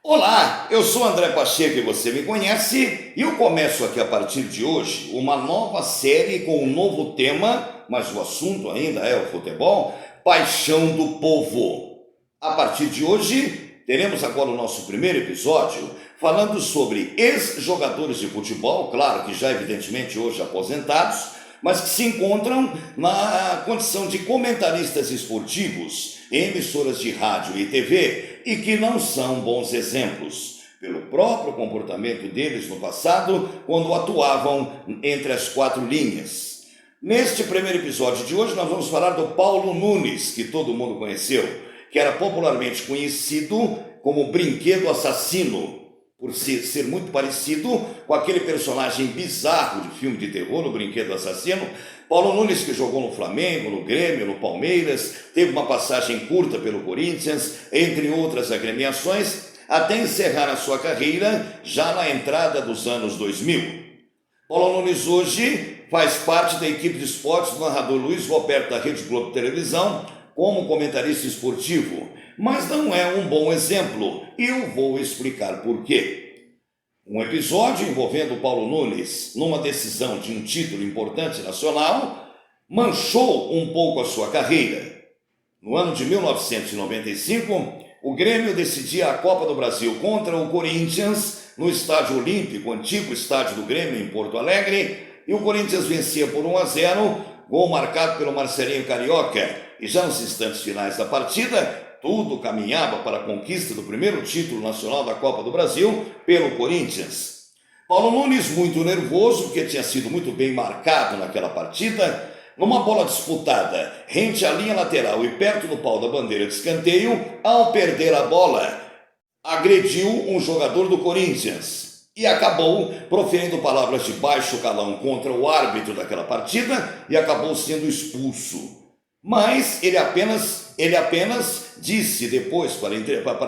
Olá, eu sou André Pacheco e você me conhece, e eu começo aqui a partir de hoje uma nova série com um novo tema, mas o assunto ainda é o futebol, Paixão do Povo. A partir de hoje, teremos agora o nosso primeiro episódio falando sobre ex-jogadores de futebol, claro que já evidentemente hoje aposentados, mas que se encontram na condição de comentaristas esportivos em emissoras de rádio e TV e que não são bons exemplos, pelo próprio comportamento deles no passado, quando atuavam entre as quatro linhas. Neste primeiro episódio de hoje, nós vamos falar do Paulo Nunes, que todo mundo conheceu, que era popularmente conhecido como Brinquedo Assassino, por ser muito parecido com aquele personagem bizarro de filme de terror, o Brinquedo Assassino. Paulo Nunes, que jogou no Flamengo, no Grêmio, no Palmeiras, teve uma passagem curta pelo Corinthians, entre outras agremiações, até encerrar a sua carreira já na entrada dos anos 2000. Paulo Nunes hoje faz parte da equipe de esportes do narrador Luiz Roberto da Rede Globo Televisão, como comentarista esportivo, mas não é um bom exemplo, e eu vou explicar por quê. Um episódio envolvendo o Paulo Nunes numa decisão de um título importante nacional manchou um pouco a sua carreira. No ano de 1995, o Grêmio decidia a Copa do Brasil contra o Corinthians no Estádio Olímpico, antigo estádio do Grêmio em Porto Alegre, e o Corinthians vencia por 1-0, gol marcado pelo Marcelinho Carioca, e já nos instantes finais da partida, tudo caminhava para a conquista do primeiro título nacional da Copa do Brasil pelo Corinthians. Paulo Nunes, muito nervoso, porque tinha sido muito bem marcado naquela partida, numa bola disputada rente à linha lateral e perto do pau da bandeira de escanteio, ao perder a bola, agrediu um jogador do Corinthians e acabou proferindo palavras de baixo calão contra o árbitro daquela partida e acabou sendo expulso. Mas ele apenas disse depois para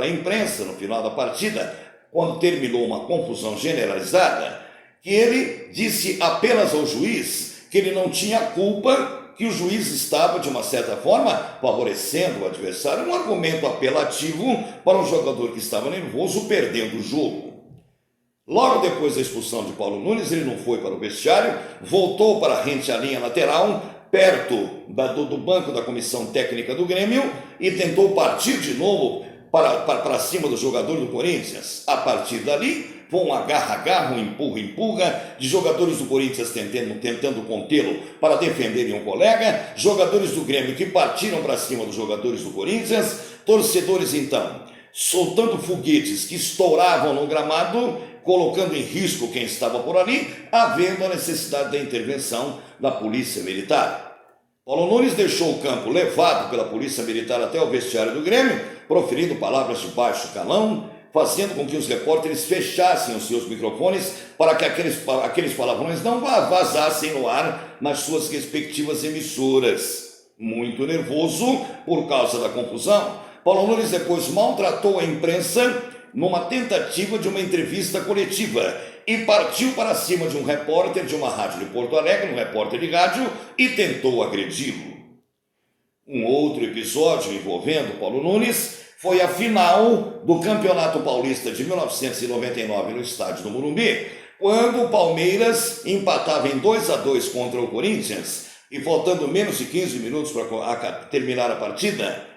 a imprensa, no final da partida, quando terminou uma confusão generalizada, que ele disse apenas ao juiz que ele não tinha culpa, que o juiz estava, de uma certa forma, favorecendo o adversário, um argumento apelativo para um jogador que estava nervoso, perdendo o jogo. Logo depois da expulsão de Paulo Nunes, ele não foi para o vestiário, voltou para a rente à linha lateral, perto do banco da comissão técnica do Grêmio, e tentou partir de novo para cima do jogador do Corinthians. A partir dali, foi um agarra-agarra, um empurra-empurra, de jogadores do Corinthians tentando contê-lo para defenderem um colega, jogadores do Grêmio que partiram para cima dos jogadores do Corinthians, torcedores então soltando foguetes que estouravam no gramado, colocando em risco quem estava por ali, havendo a necessidade da intervenção da Polícia Militar. Paulo Nunes deixou o campo levado pela Polícia Militar até o vestiário do Grêmio, proferindo palavras de baixo calão, fazendo com que os repórteres fechassem os seus microfones para que aqueles palavrões não vazassem no ar nas suas respectivas emissoras. Muito nervoso por causa da confusão, Paulo Nunes depois maltratou a imprensa numa tentativa de uma entrevista coletiva e partiu para cima de um repórter de uma rádio de Porto Alegre, um repórter de rádio, e tentou agredi-lo. Um outro episódio envolvendo Paulo Nunes foi a final do Campeonato Paulista de 1999 no estádio do Morumbi, quando o Palmeiras empatava em 2-2 contra o Corinthians e faltando menos de 15 minutos para terminar a partida,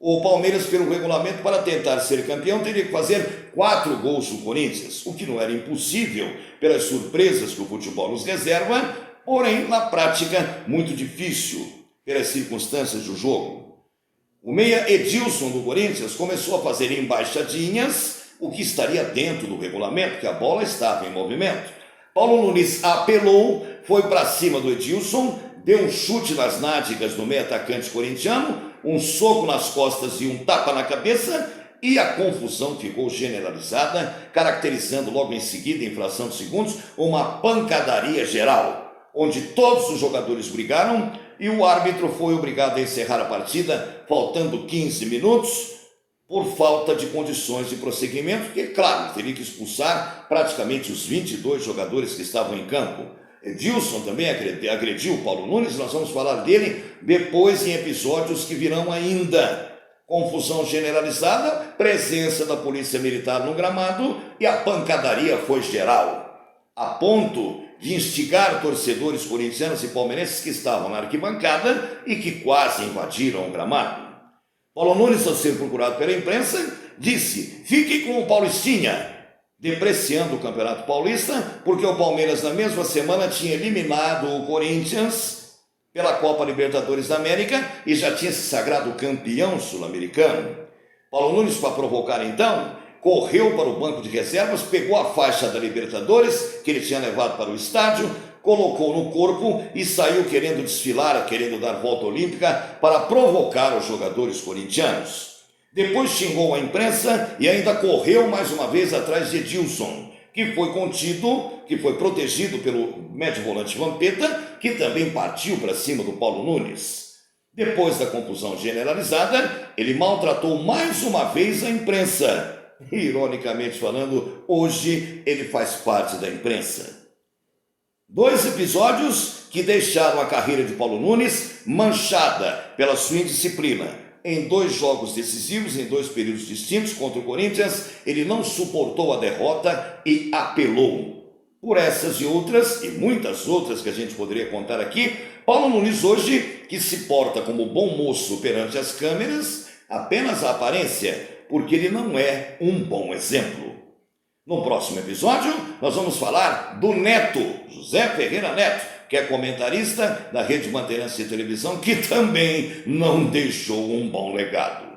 o Palmeiras, pelo regulamento, para tentar ser campeão, teria que fazer 4 gols no Corinthians, o que não era impossível pelas surpresas que o futebol nos reserva, porém, na prática, muito difícil pelas circunstâncias do jogo. O meia Edilson do Corinthians começou a fazer embaixadinhas, o que estaria dentro do regulamento, que a bola estava em movimento. Paulo Nunes apelou, foi para cima do Edilson, deu um chute nas nádegas do meia atacante corintiano, um soco nas costas e um tapa na cabeça, e a confusão ficou generalizada, caracterizando logo em seguida, em fração de segundos, uma pancadaria geral, onde todos os jogadores brigaram e o árbitro foi obrigado a encerrar a partida, faltando 15 minutos, por falta de condições de prosseguimento, porque, claro, teria que expulsar praticamente os 22 jogadores que estavam em campo. Edilson também agrediu o Paulo Nunes, nós vamos falar dele depois em episódios que virão ainda, Confusão generalizada, presença da polícia militar no gramado e a pancadaria foi geral, a ponto de instigar torcedores corintianos e palmeirenses que estavam na arquibancada e que quase invadiram o gramado. Paulo Nunes, ao ser procurado pela imprensa, disse: fique com o Paulistinha, depreciando o Campeonato Paulista, porque o Palmeiras na mesma semana tinha eliminado o Corinthians pela Copa Libertadores da América e já tinha se sagrado campeão sul-americano. Paulo Nunes, para provocar então, correu para o banco de reservas, pegou a faixa da Libertadores, que ele tinha levado para o estádio, colocou no corpo e saiu querendo desfilar, querendo dar volta olímpica para provocar os jogadores corintianos. Depois xingou a imprensa e ainda correu mais uma vez atrás de Edilson, que foi contido, que foi protegido pelo médio volante Vampeta, que também partiu para cima do Paulo Nunes. Depois da confusão generalizada, ele maltratou mais uma vez a imprensa. Ironicamente falando, hoje ele faz parte da imprensa. 2 episódios que deixaram a carreira de Paulo Nunes manchada pela sua indisciplina. Em 2 jogos decisivos, em 2 períodos distintos contra o Corinthians, ele não suportou a derrota e apelou. Por essas e outras, e muitas outras que a gente poderia contar aqui, Paulo Nunes hoje, que se porta como bom moço perante as câmeras, apenas a aparência, porque ele não é um bom exemplo. No próximo episódio, nós vamos falar do Neto, José Ferreira Neto, que é comentarista da Rede Bandeirantes de Televisão, que também não deixou um bom legado.